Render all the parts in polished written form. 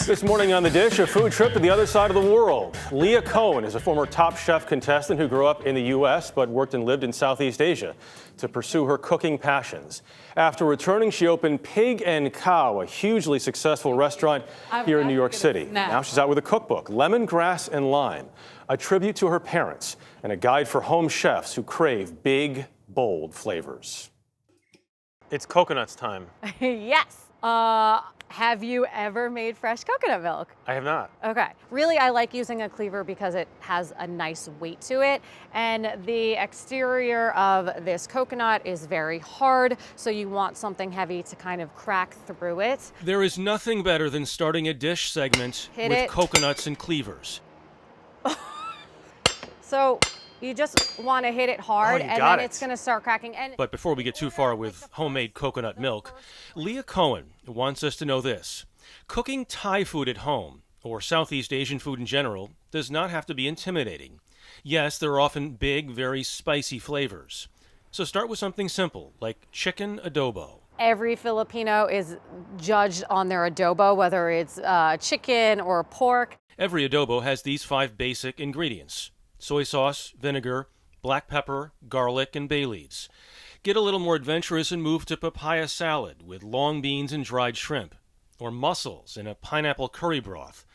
This morning on The Dish, a food trip to the other side of the world. Leah Cohen is a former Top Chef contestant who grew up in the U.S. but worked and lived in Southeast Asia to pursue her cooking passions. After returning, she opened Pig and Khao, a hugely successful restaurant here in New York City. Now she's out with a cookbook, Lemongrass and Lime, a tribute to her parents and a guide for home chefs who crave big, bold flavors. It's coconuts time. Yes. Have you ever made fresh coconut milk? I have not. Okay. Really, I like using a cleaver because it has a nice weight to it. And the exterior of this coconut is very hard, so you want something heavy to kind of crack through it. There is nothing better than starting a dish segment with coconuts and cleavers. So you just want to hit it hard, and then it's going to start cracking. But before we get too far with homemade coconut milk, Leah Cohen wants us to know this. Cooking Thai food at home, or Southeast Asian food in general, does not have to be intimidating. Yes, there are often big, very spicy flavors. So start with something simple, like chicken adobo. Every Filipino is judged on their adobo, whether it's chicken or pork. Every adobo has these 5 basic ingredients: soy sauce, vinegar, black pepper, garlic, and bay leaves. Get a little more adventurous and move to papaya salad with long beans and dried shrimp, or mussels in a pineapple curry broth.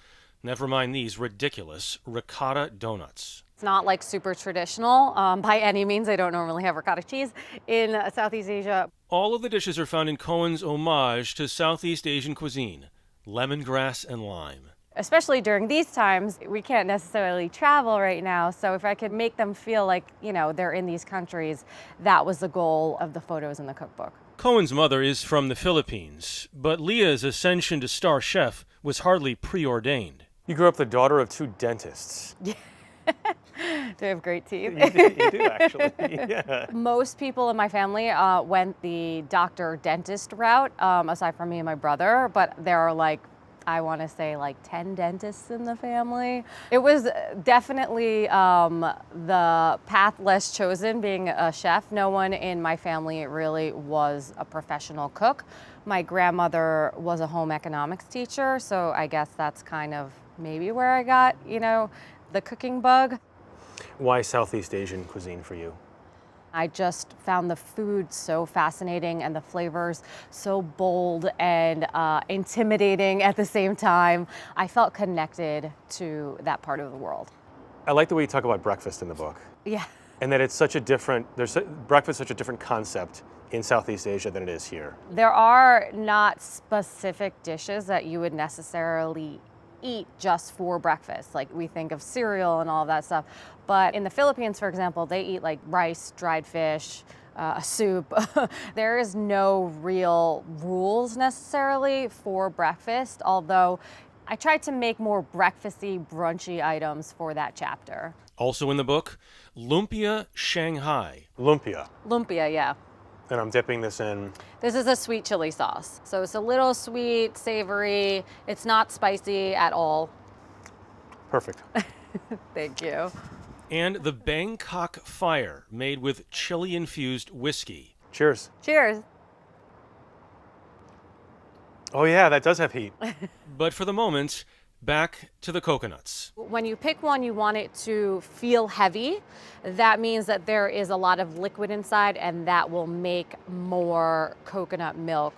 Never mind these ridiculous ricotta donuts. It's not like super traditional by any means. I don't normally have ricotta cheese in Southeast Asia. All of the dishes are found in Cohen's homage to Southeast Asian cuisine, Lemongrass and Lime. Especially during these times, we can't necessarily travel right now, so if I could make them feel like, you know, they're in these countries, that was the goal of the photos in the cookbook. Cohen's mother is from the Philippines, but Leah's ascension to star chef was hardly preordained. You grew up the daughter of 2 dentists. Do I have great teeth? You do, actually. Yeah. Most people in my family went the doctor-dentist route, aside from me and my brother, but there are I want to say 10 dentists in the family. It was definitely the path less chosen being a chef. No one in my family really was a professional cook. My grandmother was a home economics teacher, so I guess that's kind of maybe where I got, the cooking bug. Why Southeast Asian cuisine for you? I just found the food so fascinating and the flavors so bold and intimidating at the same time. I felt connected to that part of the world. I like the way you talk about breakfast in the book. Yeah. And that it's such a different, breakfast is such a different concept in Southeast Asia than it is here. There are not specific dishes that you would necessarily eat just for breakfast. Like we think of cereal and all of that stuff. But in the Philippines, for example, they eat rice, dried fish, a soup. There is no real rules necessarily for breakfast, although I tried to make more breakfasty, brunchy items for that chapter. Also in the book, lumpia Shanghai. Lumpia. Lumpia, yeah. And I'm dipping this in. This is a sweet chili sauce. So it's a little sweet, savory. It's not spicy at all. Perfect. Thank you. And the Bangkok Fire, made with chili-infused whiskey. Cheers. Cheers. Oh yeah, that does have heat. But for the moment, back to the coconuts. When you pick one, you want it to feel heavy. That means that there is a lot of liquid inside, and that will make more coconut milk.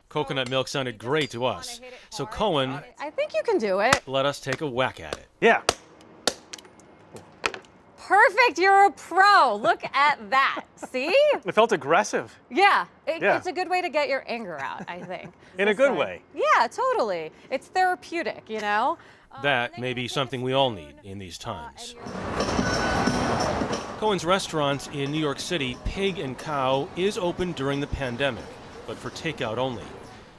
Coconut milk sounded great to us. So Cohen, I think you can do it. let us take a whack at it. Yeah. Perfect, you're a pro. Look at that. See? It felt aggressive. Yeah, Yeah. It's a good way to get your anger out, I think. In a good way. Yeah, totally. It's therapeutic, That may be something we all need in these times. Cohen's restaurant in New York City, Pig and Khao, is open during the pandemic, but for takeout only.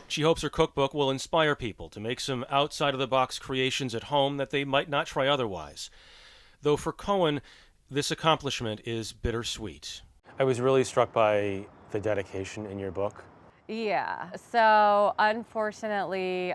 She hopes her cookbook will inspire people to make some outside-of-the-box creations at home that they might not try otherwise. Though for Cohen, this accomplishment is bittersweet. I was really struck by the dedication in your book. Yeah, so unfortunately,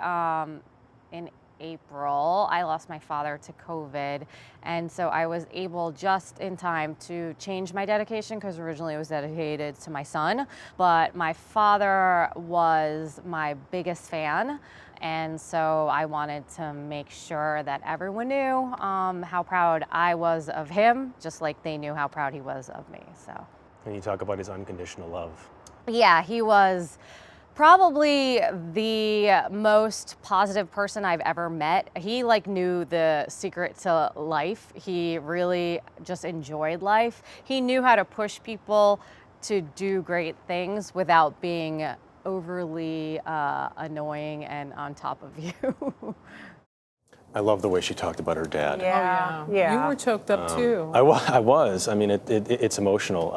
in April, I lost my father to COVID, and so I was able just in time to change my dedication because originally it was dedicated to my son, but my father was my biggest fan, And so I wanted to make sure that everyone knew how proud I was of him, just like they knew how proud he was of me. So. And you talk about his unconditional love. Yeah, he was probably the most positive person I've ever met. He knew the secret to life. He really just enjoyed life. He knew how to push people to do great things without being overly annoying and on top of you. I love the way she talked about her dad. Yeah. You were choked up too. I was. I mean, it's emotional.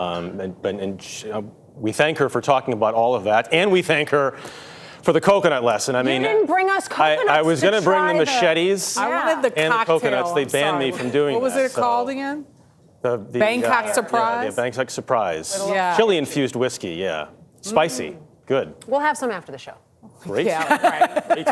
We thank her for talking about all of that, and we thank her for the coconut lesson. I mean, you didn't bring us coconuts. I was going to bring the machetes I wanted the and the cocktail. coconuts. They I'm banned me sorry. from doing that. What was it so- called again? The Bangkok Surprise? Yeah, Bangkok Surprise. Yeah. Chili-infused whiskey, yeah. Spicy. Good. We'll have some after the show. Great. Yeah, right. Great.